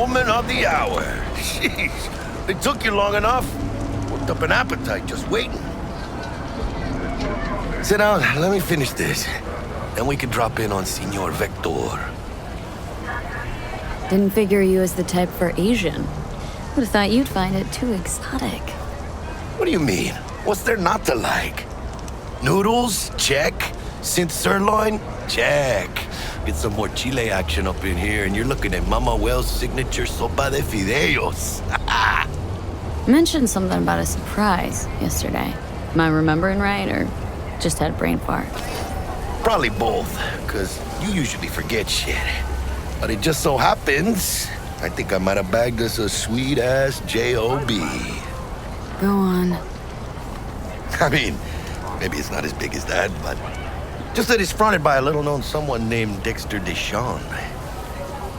woman of the hour. Jeez, it took you long enough. Worked up an appetite just waiting. Sit down, let me finish this. Then we can drop in on Senor Viktor. Didn't figure you as the type for Asian. Would've thought you'd find it too exotic. What do you mean? What's there not to like? Noodles? Check. Synth sirloin? Check. Get some more Chile action up in here, and you're looking at Mama Wells' signature sopa de fideos. Mentioned something about a surprise yesterday. Am I remembering right, or just had a brain fart? Probably both, because you usually forget shit. But it just so happens, I think I might have bagged us a sweet-ass J.O.B. Go on. I mean, maybe it's not as big as that, but just that it's fronted by a little-known someone named Dexter Deshawn.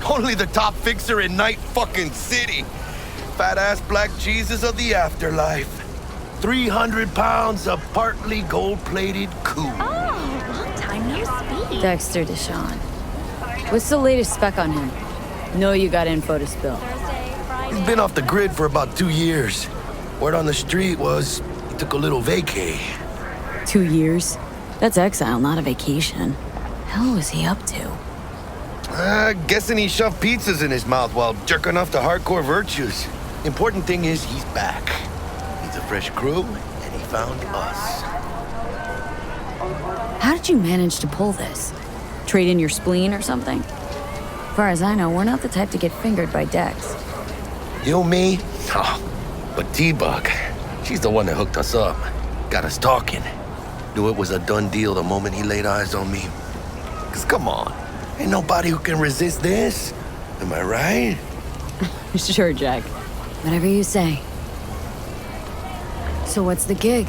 Only the top fixer in Night fucking City. Fat-ass black Jesus of the afterlife. 300 pounds of partly gold-plated cool. Oh, long time no speak. Dexter Deshawn. What's the latest spec on him? Know you got info to spill. He's been off the grid for about 2 years. Word on the street was he took a little vacay. 2 years? That's exile, not a vacation. Hell was he up to? Guessing he shoved pizzas in his mouth while jerking off to hardcore virtues. Important thing is he's back. He's a fresh crew, and he found us. How did you manage to pull this? Trade in your spleen or something? As far as I know, we're not the type to get fingered by Dex. You, me? Oh, but T-Bug, she's the one that hooked us up. Got us talking. Knew it was a done deal the moment he laid eyes on me. 'Cause come on, ain't nobody who can resist this. Am I right? Sure, Jack. Whatever you say. So what's the gig?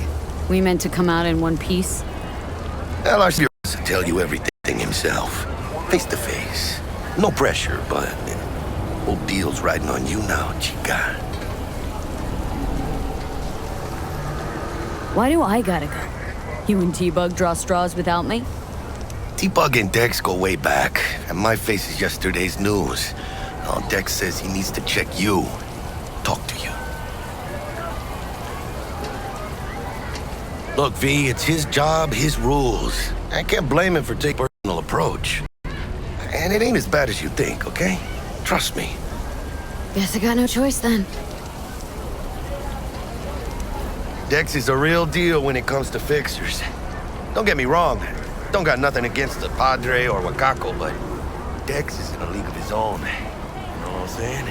We meant to come out in one piece? Hell, our CEO will tell you everything himself. Face to face. No pressure, but whole deal's riding on you now, chica. Why do I gotta go? You and T-Bug draw straws without me? T-Bug and Dex go way back, and my face is yesterday's news. Now Dex says he needs to check you. Talk to you. Look, V, it's his job, his rules. I can't blame him for taking a personal approach. And it ain't as bad as you think, okay? Trust me. Guess I got no choice then. Dex is a real deal when it comes to fixers. Don't get me wrong. Don't got nothing against the Padre or Wakako, but Dex is in a league of his own. You know what I'm saying?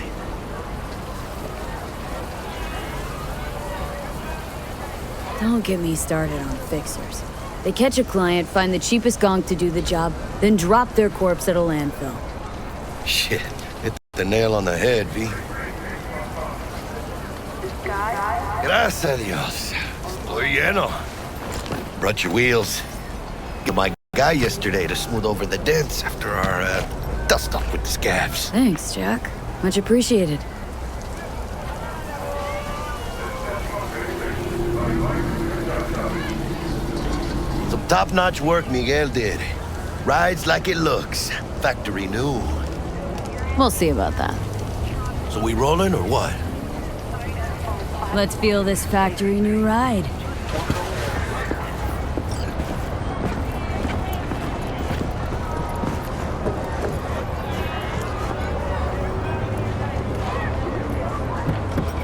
Don't get me started on fixers. They catch a client, find the cheapest gonk to do the job, then drop their corpse at a landfill. Shit, hit the nail on the head, V. Gracias a Dios. Estoy lleno. Brought your wheels. Get my guy yesterday to smooth over the dents after our dust-up with the scabs. Thanks, Jack. Much appreciated. Some top-notch work Miguel did. Rides like it looks. Factory new. We'll see about that. So we rolling or what? Let's feel this factory new ride.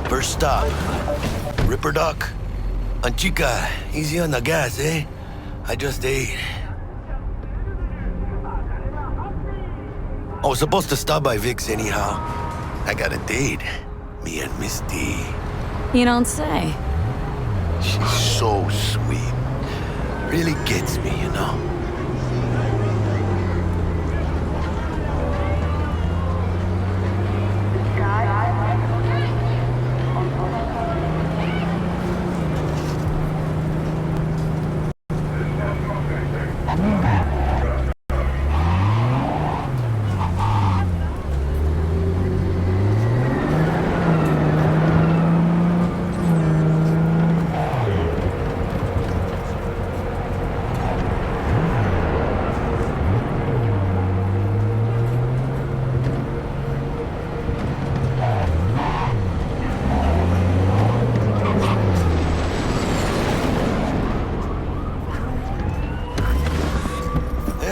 First stop. Ripperdoc. Chica, easy on the gas, eh? I just ate. I was supposed to stop by Vic's anyhow. I got a date. Me and Miss D. You don't say. She's so sweet. Really gets me, you know?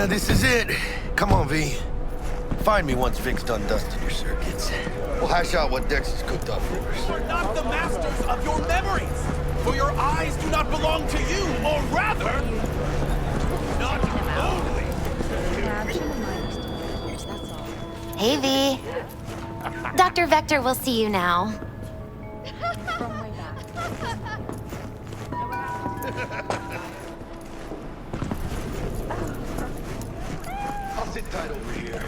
This is it. Come on, V. Find me once Vic's done dusting your circuits. We'll hash out what Dex has cooked up for us. You're not the masters of your memories, for your eyes do not belong to you, or rather, not only. Hey, V. Dr. Vector will see you now. I'll sit tight over here.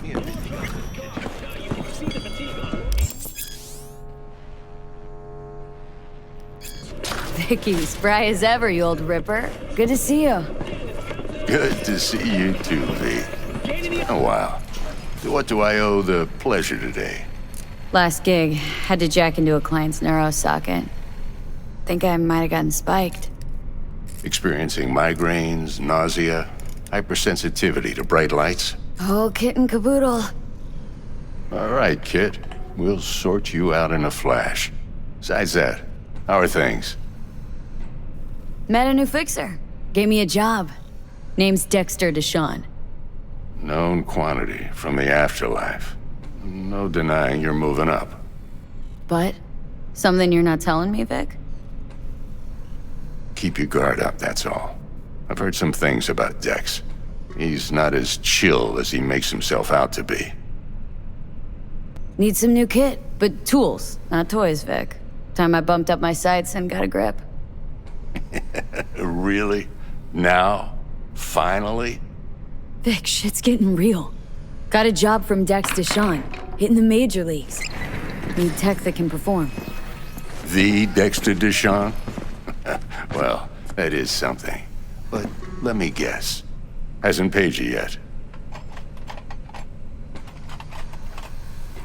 Me and Vicky are in the kitchen. Vicky, spry as ever, you old ripper. Good to see you. Good to see you too, V. Oh, wow. What do I owe the pleasure today? Last gig, had to jack into a client's neuro socket. Think I might have gotten spiked. Experiencing migraines, nausea, hypersensitivity to bright lights? Oh, kit and caboodle. All right, kid. We'll sort you out in a flash. Besides that, how are things? Met a new fixer. Gave me a job. Name's Dexter Deshawn. Known quantity from the afterlife. No denying you're moving up. But? Something you're not telling me, Vic? Keep your guard up, that's all. I've heard some things about Dex. He's not as chill as he makes himself out to be. Need some new kit, but tools, not toys, Vic. Time I bumped up my sights and got a grip. Really? Now? Finally? Vic, shit's getting real. Got a job from Dex Deshawn, hitting the major leagues. Need tech that can perform. The Dexter Deshawn? Well, that is something. But let me guess. Hasn't paid you yet.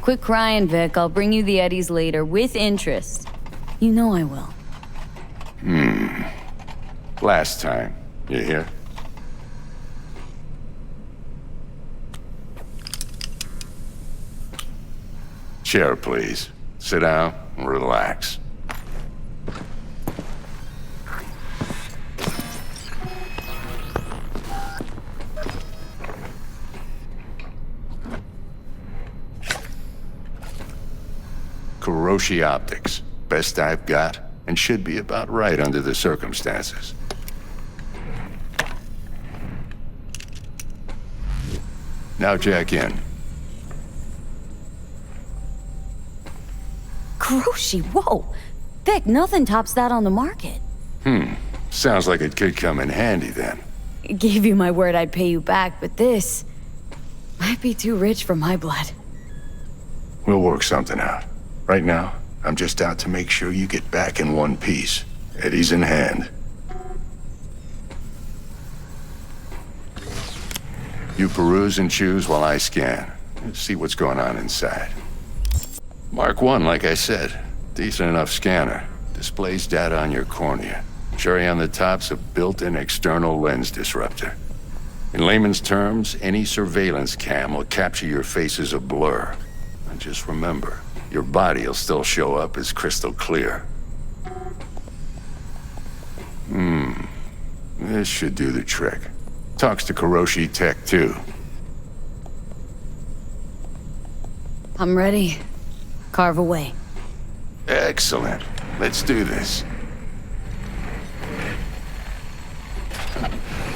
Quit crying, Vic. I'll bring you the eddies later, with interest. You know I will. Last time. You hear? Chair, please. Sit down and relax. Kuroshi Optics. Best I've got, and should be about right under the circumstances. Now jack in. Kuroshi, whoa! Vic, nothing tops that on the market. Sounds like it could come in handy then. Gave you my word I'd pay you back, but this might be too rich for my blood. We'll work something out. Right now, I'm just out to make sure you get back in one piece. Eddie's in hand. You peruse and choose while I scan. See what's going on inside. Mark 1, like I said. Decent enough scanner. Displays data on your cornea. Cherry on the top's a built-in external lens disruptor. In layman's terms, any surveillance cam will capture your face as a blur. And just remember, your body will still show up as crystal clear. This should do the trick. Talks to Kuroshi Tech, too. I'm ready. Carve away. Excellent. Let's do this.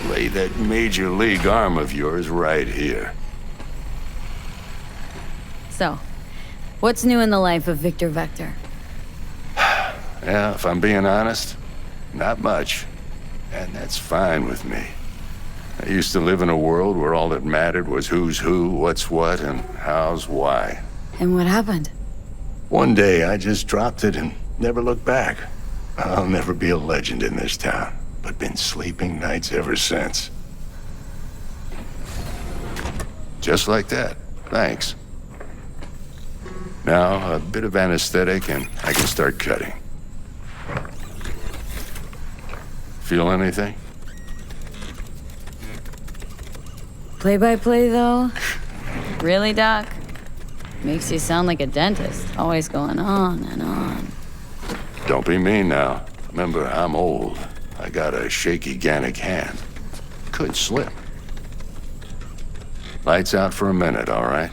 Lay that major league arm of yours right here. So, what's new in the life of Viktor Vector? Yeah, if I'm being honest, not much. And that's fine with me. I used to live in a world where all that mattered was who's who, what's what, and how's why. And what happened? One day, I just dropped it and never looked back. I'll never be a legend in this town, but been sleeping nights ever since. Just like that. Thanks. Now, a bit of anesthetic and I can start cutting. Feel anything? Play-by-play, though? Really, Doc? Makes you sound like a dentist, always going on and on. Don't be mean now. Remember, I'm old. I got a shaky Gannic hand. Could slip. Lights out for a minute, all right?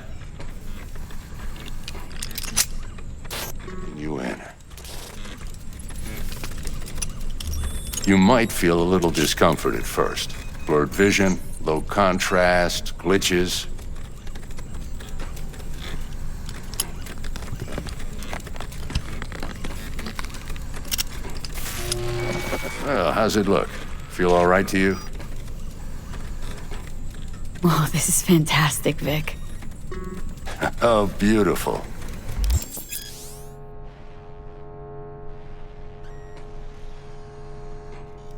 You in. You might feel a little discomfort at first. Blurred vision, low contrast, glitches. Well, how's it look? Feel all right to you? Oh, this is fantastic, Vic. Oh, beautiful.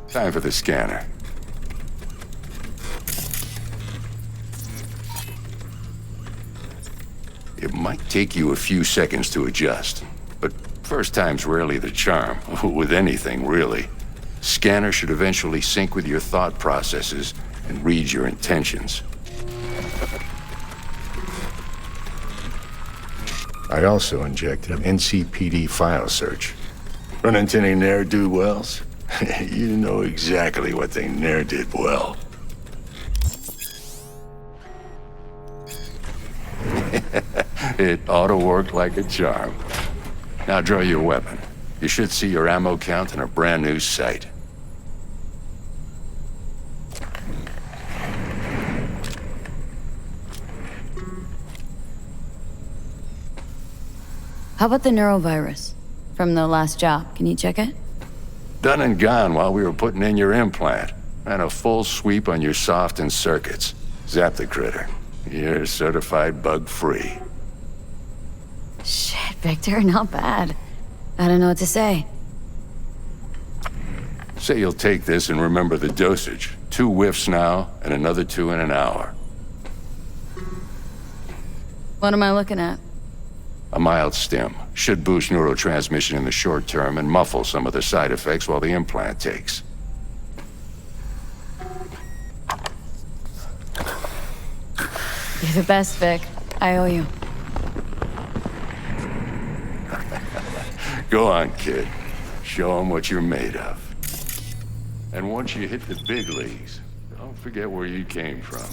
Time for the scanner. It might take you a few seconds to adjust, but first time's rarely the charm, with anything, really. Scanner should eventually sync with your thought processes and read your intentions. I also injected an NCPD file search. Run into any ne'er-do-wells? You know exactly what they ne'er did well. It ought to work like a charm. Now draw your weapon. You should see your ammo count in a brand new sight. How about the neurovirus? From the last job, can you check it? Done and gone while we were putting in your implant. And a full sweep on your soft and circuits. Zap the critter. You're certified bug-free. Shit, Victor, not bad. I don't know what to say. Say you'll take this and remember the dosage. 2 whiffs now, and another 2 in an hour. What am I looking at? A mild stim. Should boost neurotransmission in the short term and muffle some of the side effects while the implant takes. You're the best, Vic. I owe you. Go on, kid. Show them what you're made of. And once you hit the big leagues, don't forget where you came from.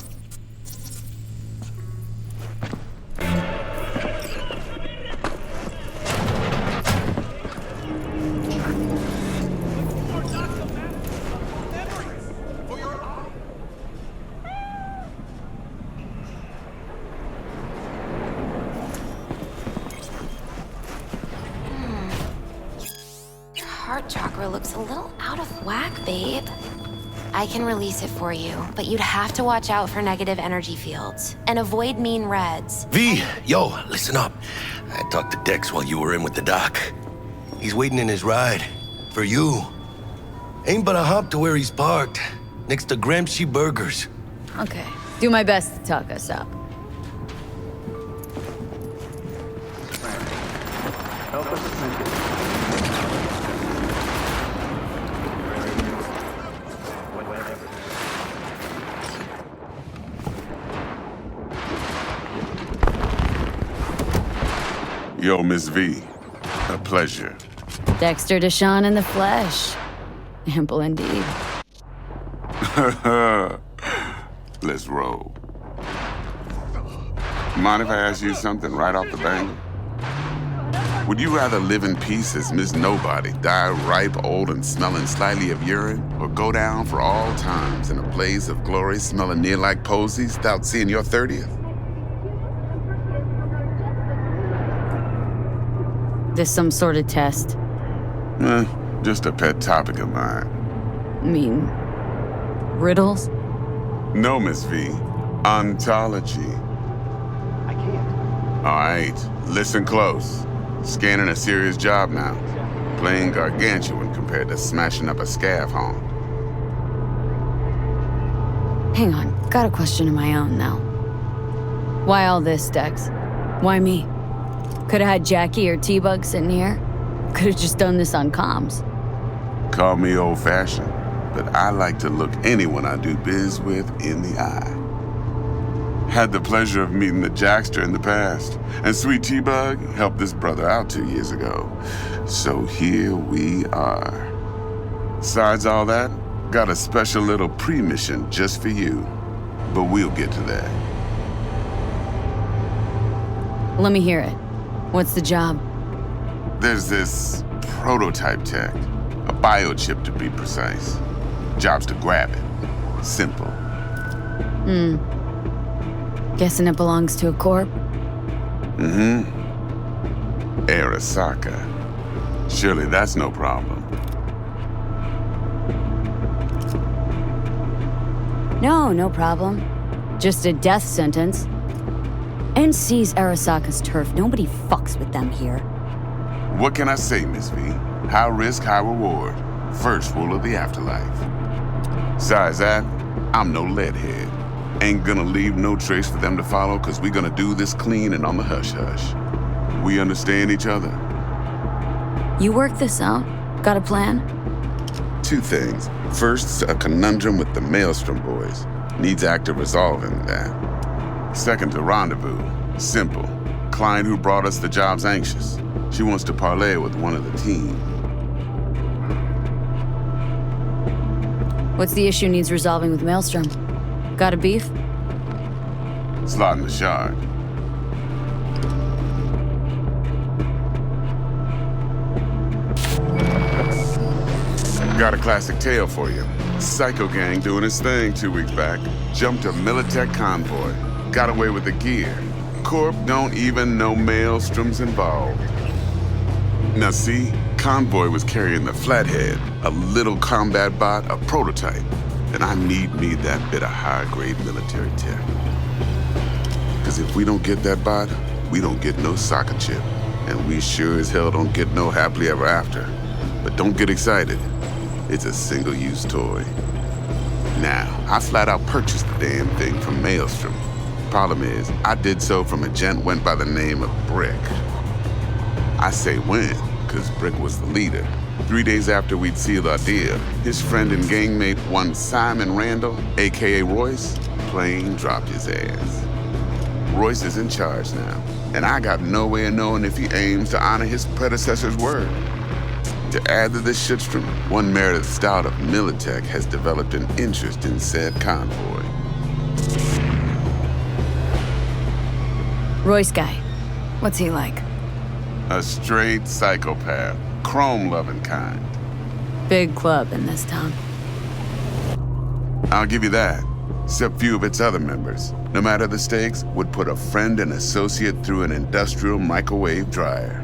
Heart chakra looks a little out of whack, babe. I can release it for you, but you'd have to watch out for negative energy fields and avoid mean reds. V, yo, listen up. I talked to Dex while you were in with the doc. He's waiting in his ride. For you. Ain't but a hop to where he's parked. Next to Gramsci Burgers. Okay. Do my best to talk us up. Yo, Miss V. A pleasure. Dexter Deshawn in the flesh. Ample indeed. Let's roll. Mind if I ask you something right off the bat? Would you rather live in peace as Miss Nobody, die ripe, old, and smelling slightly of urine, or go down for all times in a blaze of glory smelling near like posies without seeing your 30th? This some sort of test? Just a pet topic of mine. I mean, riddles? No, Miss V. Ontology. I can't. All right, listen close. Scanning a serious job now. Playing gargantuan compared to smashing up a scav home. Hang on, got a question of my own now. Why all this, Dex? Why me? Could've had Jackie or T-Bug sitting here. Could've just done this on comms. Call me old-fashioned, but I like to look anyone I do biz with in the eye. Had the pleasure of meeting the Jackster in the past, and Sweet T-Bug helped this brother out 2 years ago. So here we are. Besides all that, got a special little pre-mission just for you. But we'll get to that. Let me hear it. What's the job? There's this prototype tech, a biochip to be precise. Job's to grab it. Simple. Guessing it belongs to a corp? Arasaka. Surely that's no problem. No problem. Just a death sentence. NC's Arasaka's turf. Nobody fucks with them here. What can I say, Miss V? High risk, high reward. First rule of the afterlife. Besides that, I'm no leadhead. Ain't gonna leave no trace for them to follow, cause we gonna do this clean and on the hush-hush. We understand each other? You work this out? Got a plan? Two things. First, a conundrum with the Maelstrom boys. Needs active resolving that. Second, a rendezvous. Simple. Client who brought us the job's anxious. She wants to parlay with one of the team. What's the issue needs resolving with Maelstrom? Got a beef? Slot in the shard. Got a classic tale for you. Psycho gang doing his thing 2 weeks back. Jumped a Militech convoy. Got away with the gear. Corp don't even know Maelstrom's involved. Now see, convoy was carrying the Flathead, a little combat bot, a prototype. And I need me that bit of high-grade military tech. Because if we don't get that bot, we don't get no soccer chip. And we sure as hell don't get no happily ever after. But don't get excited. It's a single-use toy. Now, I flat out purchased the damn thing from Maelstrom. Problem is, I did so from a gent went by the name of Brick. I say when, because Brick was the leader. 3 days after we'd sealed our deal, his friend and gangmate, one Simon Randall, aka Royce, plain dropped his ass. Royce is in charge now, and I got no way of knowing if he aims to honor his predecessor's word. To add to this shitstorm, one Meredith Stout of Militech has developed an interest in said convoy. Royce guy. What's he like? A straight psychopath, chrome-loving kind. Big club in this town. I'll give you that. Except few of its other members, no matter the stakes, would put a friend and associate through an industrial microwave dryer.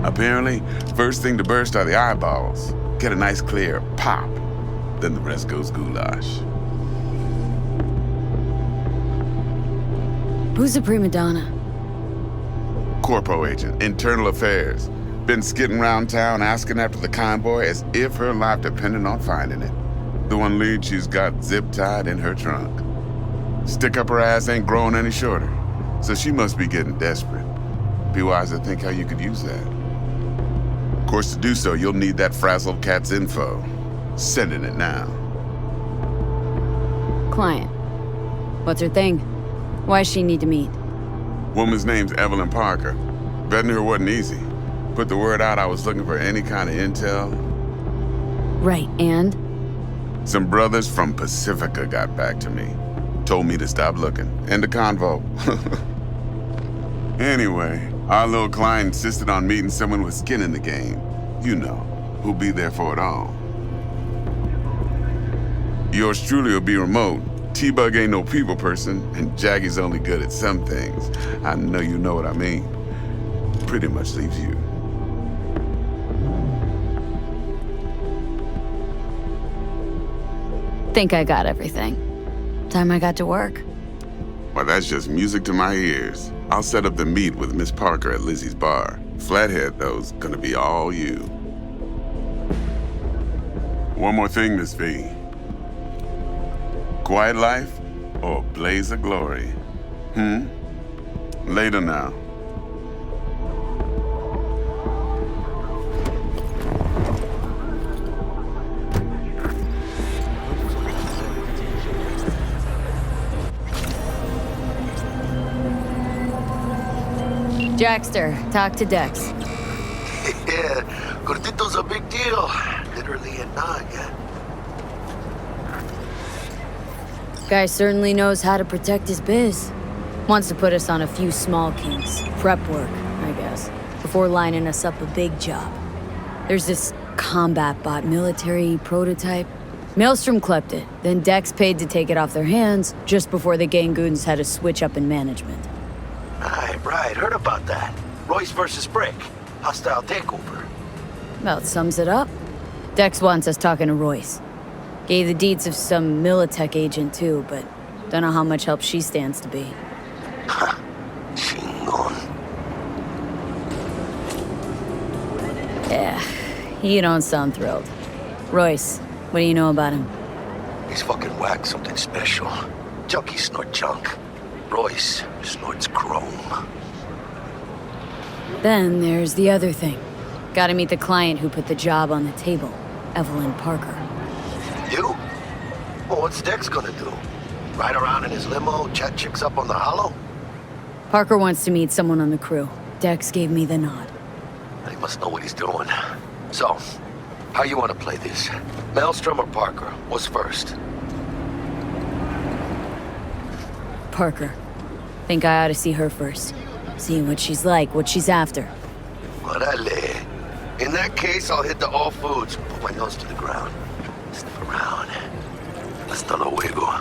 Apparently, first thing to burst are the eyeballs. Get a nice clear pop. Then the rest goes goulash. Who's the prima donna? Corpo agent, internal affairs. Been skidding around town asking after the convoy as if her life depended on finding it. The one lead she's got zip-tied in her trunk. Stick up her ass ain't growing any shorter, so she must be getting desperate. Be wise to think how you could use that. Of course, to do so, you'll need that frazzled cat's info. Sending it now. Client. What's her thing? Why does she need to meet? Woman's name's Evelyn Parker. Vetting her wasn't easy. Put the word out I was looking for any kind of intel. Right, and? Some brothers from Pacifica got back to me. Told me to stop looking. End of convo. Anyway, our little client insisted on meeting someone with skin in the game. You know, who'll be there for it all. Yours truly will be remote. T-Bug ain't no people person, and Jaggy's only good at some things. I know you know what I mean. Pretty much leaves you. Think I got everything. Time I got to work. Well, that's just music to my ears. I'll set up the meet with Miss Parker at Lizzie's bar. Flathead, though's gonna be all you. One more thing, Miss V. Quiet life or blaze of glory? Later now. Jackster, talk to Dex. Yeah, Cortito's a big deal. Literally and not, yeah. Guy certainly knows how to protect his biz. Wants to put us on a few small kinks. Prep work, I guess. Before lining us up a big job. There's this combat bot military prototype. Maelstrom clept it, then Dex paid to take it off their hands just before the Gangoons had a switch up in management. Right, heard about that. Royce versus Brick. Hostile takeover. About sums it up. Dex wants us talking to Royce. Gave the deeds of some Militech agent too, but don't know how much help she stands to be. Chingon. Yeah, you don't sound thrilled. Royce, what do you know about him? He's fucking whack, something special. Junkies snort junk. Royce snorts chrome. Then there's the other thing. Gotta meet the client who put the job on the table, Evelyn Parker. You? Well, what's Dex gonna do? Ride around in his limo, chat chicks up on the hollow? Parker wants to meet someone on the crew. Dex gave me the nod. He must know what he's doing. So, how you want to play this? Maelstrom or Parker? What's first? Parker. Think I ought to see her first. See what she's like, what she's after. Orale. In that case, I'll hit the all foods, put my nose to the ground. Sniff around. Hasta luego.